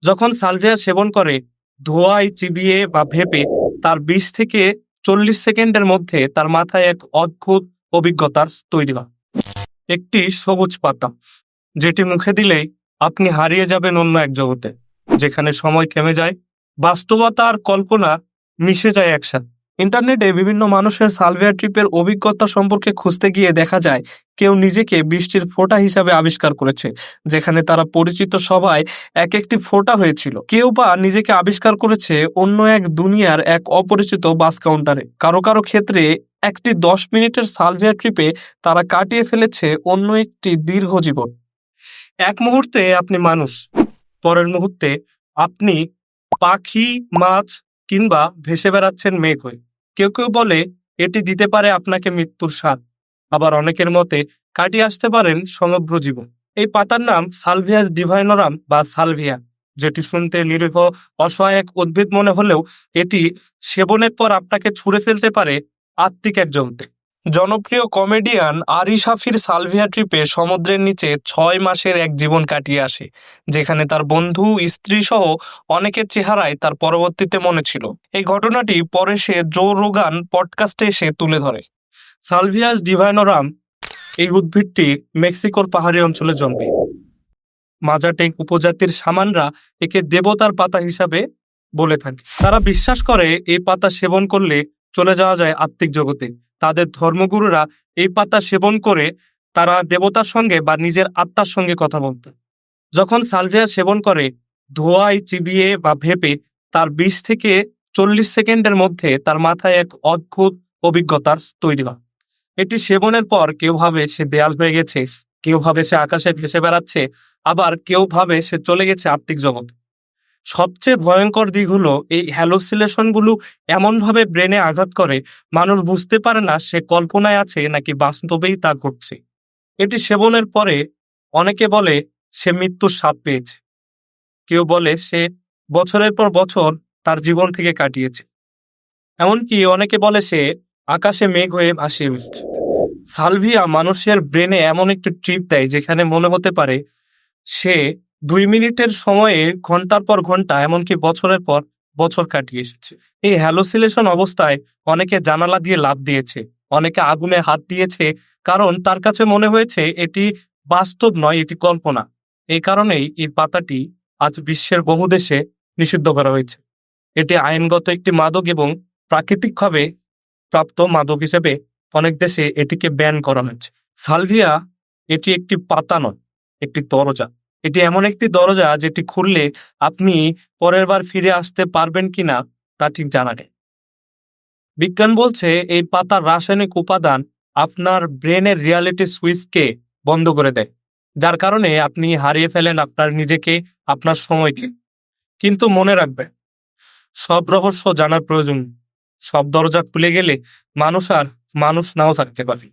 যখন সালভিয়া সেবন করে ধোঁয়ায় চিবিয়ে বা ভেপে তার 20 থেকে 40 সেকেন্ডের মধ্যে তার মাথায় এক অদ্ভুত অভিজ্ঞতার তৈরি হয়। একটি সবুজ পাতা যেটি মুখে দিলেই আপনি হারিয়ে যাবেন অন্য এক জগতে, যেখানে সময় থেমে যায়, বাস্তবতা আর কল্পনা মিশে যায় একসাথে। ইন্টারনেটে বিভিন্ন মানুষের সালভিয়া ট্রিপের অভিজ্ঞতা সম্পর্কে খুঁজতে গিয়ে দেখা যায় কেউ নিজেকে বৃষ্টির ফোঁটা হিসাবে আবিষ্কার করেছে, যেখানে তারা পরিচিত সবাই এক একটি ফোঁটা হয়েছিল। কেউ বা নিজেকে আবিষ্কার করেছে অন্য এক দুনিয়ার এক অপরিচিত বাস কাউন্টারে। কারো কারো ক্ষেত্রে একটি 10 মিনিটের সালভিয়া ট্রিপে তারা কাটিয়ে ফেলেছে অন্য একটি দীর্ঘ জীবন। এক মুহূর্তে আপনি মানুষ, পরের মুহূর্তে আপনি পাখি, মাছ কিংবা ভেসে বেড়াচ্ছেন মেঘ হয়ে। কেউ কেউ বলে এটি দিতে পারে আপনাকে মৃত্যুর স্বাদ, আবার অনেকের মতে কাটিয়ে আসতে পারেন সমগ্র জীবন। এই পাতার নাম সালভিয়াস ডিভাইনোরাম বা সালভিয়া, যেটি শুনতে নিরীহ অসহায় এক উদ্ভিদ মনে হলেও এটি সেবনের পর আপনাকে ছুঁড়ে ফেলতে পারে আত্মিক এক জগতে। জনপ্রিয় কমেডিয়ান আরি শাফির সালভিয়া ট্রিপে সমুদ্রের নিচে 6 মাসের এক জীবন কাটিয়ে আসে, যেখানে তার বন্ধু, স্ত্রী সহ অনেকের চেহারায় তার পরবর্তীতে মনে ছিল। এই ঘটনাটি পরে সে জো রোগান পডকাস্টে এসে তুলে ধরে। সালভিয়াস ডিভাইনোরাম এই উদ্ভিদটি মেক্সিকোর পাহাড়ি অঞ্চলে জন্মে। মাজাটেক উপজাতির শামানরা একে দেবতার পাতা হিসাবে বলে থাকে। তারা বিশ্বাস করে এই পাতা সেবন করলে চলে যাওয়া যায় আত্মিক জগতে। তাদের ধর্মগুরুরা এই পাতা সেবন করে তারা দেবতার সঙ্গে বা নিজের আত্মার সঙ্গে কথা বলতে। যখন সালভিয়া সেবন করে ধোঁয়ায় চিবিয়ে বা ভেপে তার 20 থেকে 40 সেকেন্ডের মধ্যে তার মাথায় এক অদ্ভুত অভিজ্ঞতার তৈরি হয়। এটি সেবনের পর কেউ ভাবে সে দেয়াল হয়ে গেছে, কেউ ভাবে সে আকাশে ভেসে বেড়াচ্ছে, আবার কেউ ভাবে সে চলে গেছে আত্মিক জগতে। সবচেয়ে ভয়ঙ্কর দিক হলো এই হ্যালোসিলেশনগুলো এমনভাবে ব্রেনে আঘাত করে মানুষ বুঝতে পারে না সে কল্পনায় আছে নাকি বাস্তবেই তা ঘটছে। এটি সেবনের পরে অনেকে বলে সে মৃত্যুর স্বাদ পেয়েছে, কেউ বলে সে বছরের পর বছর তার জীবন থেকে কাটিয়েছে, এমনকি অনেকে বলে সে আকাশে মেঘ হয়ে ভাসিয়ে এসেছে। সালভিয়া মানুষের ব্রেনে এমন একটি ট্রিপ দেয় যেখানে মনে হতে পারে সে 2 মিনিটের সময়ে ঘন্টার পর ঘন্টা, এমনকি বছরের পর বছর কাটিয়ে এসেছে। এই হ্যালোসিলেশন অবস্থায় অনেকে জানালা দিয়ে লাফ দিয়েছে, অনেকে আগুনে হাত দিয়েছে, কারণ তার কাছে মনে হয়েছে এটি বাস্তব নয়, এটি কল্পনা। এই কারণেই এই পাতাটি আজ বিশ্বের বহু দেশে নিষিদ্ধ করা হয়েছে। এটি আইনগত একটি মাদক এবং প্রাকৃতিকভাবে প্রাপ্ত মাদক হিসেবে অনেক দেশে এটিকে ব্যান করা হয়েছে। সালভিয়া এটি একটি পাতা নয়, একটি দরজা। এটি এমন একটি দরজা যেটি খুললে আপনি পরের বার ফিরে আসতে পারবেন কিনা তা ঠিক জানা নেই। বিজ্ঞান বলছে এই পাতার রাসায়নিক উপাদান আপনার ব্রেনের রিয়ালিটি সুইচকে বন্ধ করে দেয়, যার কারণে আপনি হারিয়ে ফেলেন আপনার নিজেকে, আপনার সময়কে। কিন্তু মনে রাখবে, সব রহস্য জানার প্রয়োজন, সব দরজা খুলে গেলে মানুষ আর মানুষ নাও থাকতে পারে।